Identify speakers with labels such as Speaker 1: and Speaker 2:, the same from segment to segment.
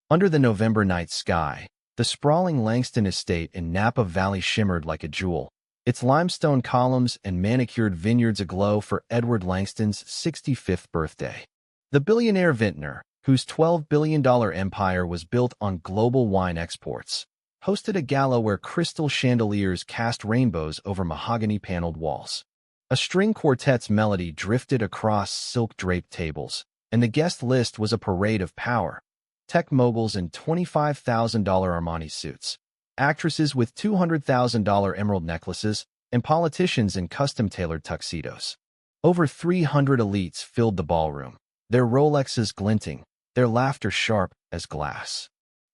Speaker 1: Under the November night sky, the sprawling Langston estate in Napa Valley shimmered like a jewel, its limestone columns and manicured vineyards aglow for Edward Langston's 65th birthday. The billionaire vintner, whose $12 billion empire was built on global wine exports, hosted a gala where crystal chandeliers cast rainbows over mahogany-paneled walls. A string quartet's melody drifted across silk-draped tables, and the guest list was a parade of power. Tech moguls in $25,000 Armani suits, actresses with $200,000 emerald necklaces, and politicians in custom-tailored tuxedos. Over 300 elites filled the ballroom, their Rolexes glinting, their laughter sharp as glass.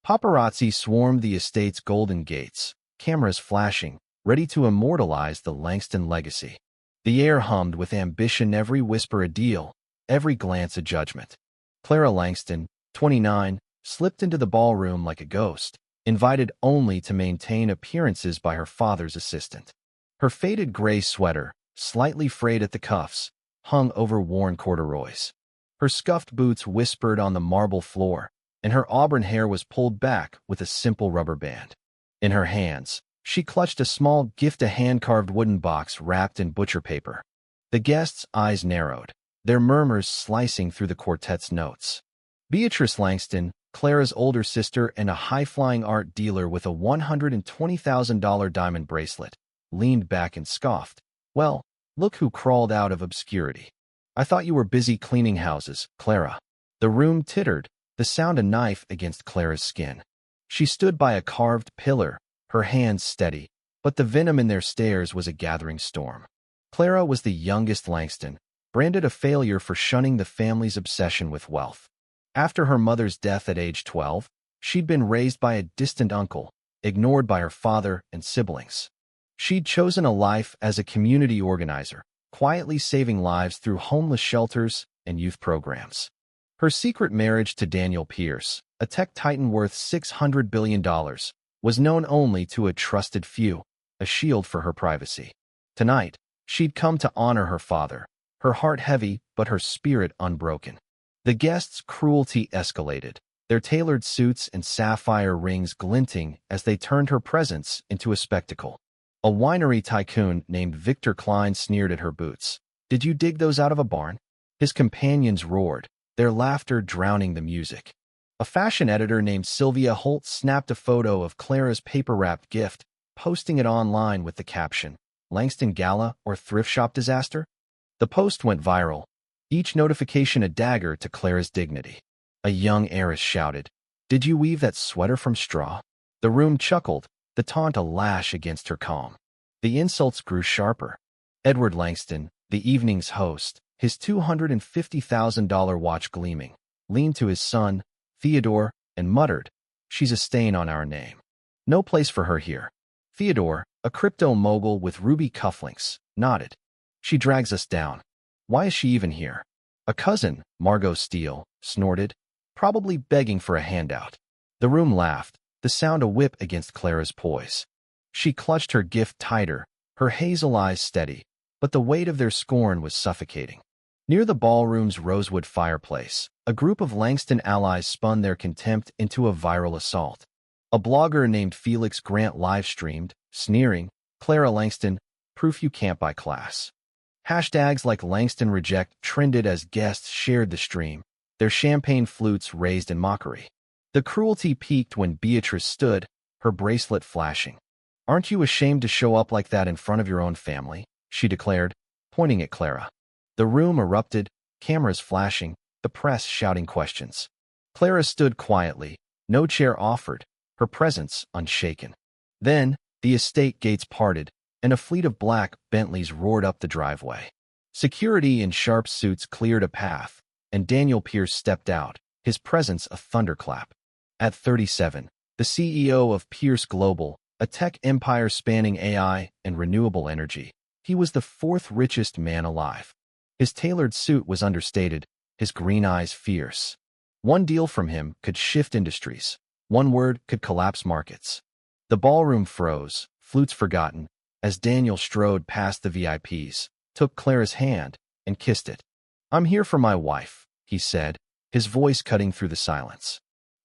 Speaker 1: Paparazzi swarmed the estate's golden gates, cameras flashing, ready to immortalize the Langston legacy. The air hummed with ambition, every whisper a deal, every glance a judgment. Clara Langston, 29, slipped into the ballroom like a ghost, invited only to maintain appearances by her father's assistant. Her faded gray sweater, slightly frayed at the cuffs, hung over worn corduroys. Her scuffed boots whispered on the marble floor, and her auburn hair was pulled back with a simple rubber band. In her hands, she clutched a small gift, a hand-carved wooden box wrapped in butcher paper. The guests' eyes narrowed, their murmurs slicing through the quartet's notes. Beatrice Langston, Clara's older sister and a high-flying art dealer with a $120,000 diamond bracelet, leaned back and scoffed. "Well, look who crawled out of obscurity. I thought you were busy cleaning houses, Clara." The room tittered, the sound a knife against Clara's skin. She stood by a carved pillar, her hands steady, but the venom in their stares was a gathering storm. Clara was the youngest Langston, branded a failure for shunning the family's obsession with wealth. After her mother's death at age 12, she'd been raised by a distant uncle, ignored by her father and siblings. She'd chosen a life as a community organizer, quietly saving lives through homeless shelters and youth programs. Her secret marriage to Daniel Pierce, a tech titan worth $600 billion, was known only to a trusted few, a shield for her privacy. Tonight, she'd come to honor her father, her heart heavy but her spirit unbroken. The guests' cruelty escalated, their tailored suits and sapphire rings glinting as they turned her presence into a spectacle. A winery tycoon named Victor Klein sneered at her boots. "Did you dig those out of a barn?" His companions roared, their laughter drowning the music. A fashion editor named Sylvia Holt snapped a photo of Clara's paper-wrapped gift, posting it online with the caption, "Langston Gala or Thrift Shop Disaster?" The post went viral, each notification a dagger to Clara's dignity. A young heiress shouted, "Did you weave that sweater from straw?" The room chuckled, the taunt a lash against her calm. The insults grew sharper. Edward Langston, the evening's host, his $250,000 watch gleaming, leaned to his son, Theodore, and muttered, "She's a stain on our name. No place for her here." Theodore, a crypto mogul with ruby cufflinks, nodded. "She drags us down. Why is she even here?" "A cousin," Margot Steele snorted, "probably begging for a handout." The room laughed, the sound a whip against Clara's poise. She clutched her gift tighter, her hazel eyes steady, but the weight of their scorn was suffocating. Near the ballroom's rosewood fireplace, a group of Langston allies spun their contempt into a viral assault. A blogger named Felix Grant live-streamed, sneering, "Clara Langston, proof you can't buy class." Hashtags like Langston Reject trended as guests shared the stream, their champagne flutes raised in mockery. The cruelty peaked when Beatrice stood, her bracelet flashing. "Aren't you ashamed to show up like that in front of your own family?" she declared, pointing at Clara. The room erupted, cameras flashing, the press shouting questions. Clara stood quietly, no chair offered, her presence unshaken. Then, the estate gates parted, and a fleet of black Bentleys roared up the driveway. Security in sharp suits cleared a path, and Daniel Pierce stepped out, his presence a thunderclap. At 37, the CEO of Pierce Global, a tech empire spanning AI and renewable energy, he was the fourth richest man alive. His tailored suit was understated, his green eyes fierce. One deal from him could shift industries. One word could collapse markets. The ballroom froze, flutes forgotten, as Daniel strode past the VIPs, took Clara's hand, and kissed it. "I'm here for my wife," he said, his voice cutting through the silence.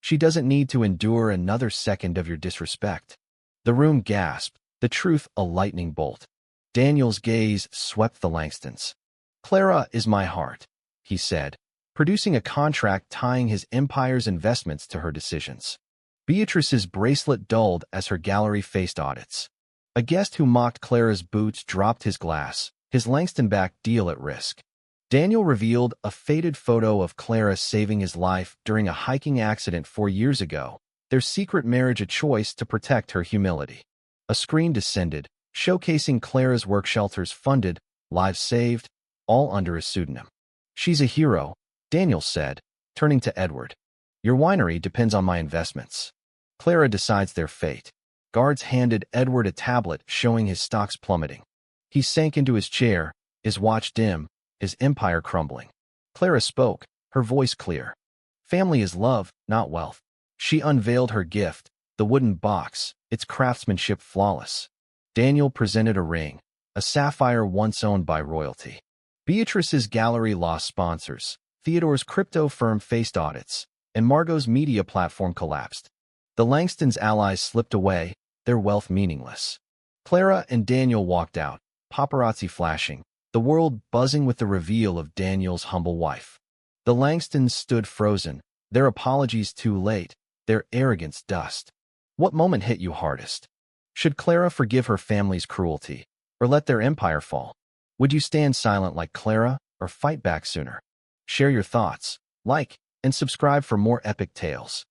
Speaker 1: She doesn't need to endure another second of your disrespect. The room gasped, the truth a lightning bolt. Daniel's gaze swept the Langstons. Clara is my heart, he said, producing a contract tying his empire's investments to her decisions. Beatrice's bracelet dulled as her gallery faced audits. A guest who mocked Clara's boots dropped his glass, his Langston-backed deal at risk. Daniel revealed a faded photo of Clara saving his life during a hiking accident 4 years ago, their secret marriage a choice to protect her humility. A screen descended, showcasing Clara's work shelters funded, lives saved, all under a pseudonym. She's a hero, Daniel said, turning to Edward. Your winery depends on my investments. Clara decides their fate. Guards handed Edward a tablet showing his stocks plummeting. He sank into his chair, his watch dim, his empire crumbling. Clara spoke, her voice clear. Family is love, not wealth. She unveiled her gift, the wooden box, its craftsmanship flawless. Daniel presented a ring, a sapphire once owned by royalty. Beatrice's gallery lost sponsors, Theodore's crypto firm faced audits, and Margot's media platform collapsed. The Langstons' allies slipped away, their wealth meaningless. Clara and Daniel walked out, paparazzi flashing, the world buzzing with the reveal of Daniel's humble wife. The Langstons stood frozen, their apologies too late, their arrogance dust. What moment hit you hardest? Should Clara forgive her family's cruelty, or let their empire fall? Would you stand silent like Clara, or fight back sooner? Share your thoughts, like, and subscribe for more epic tales.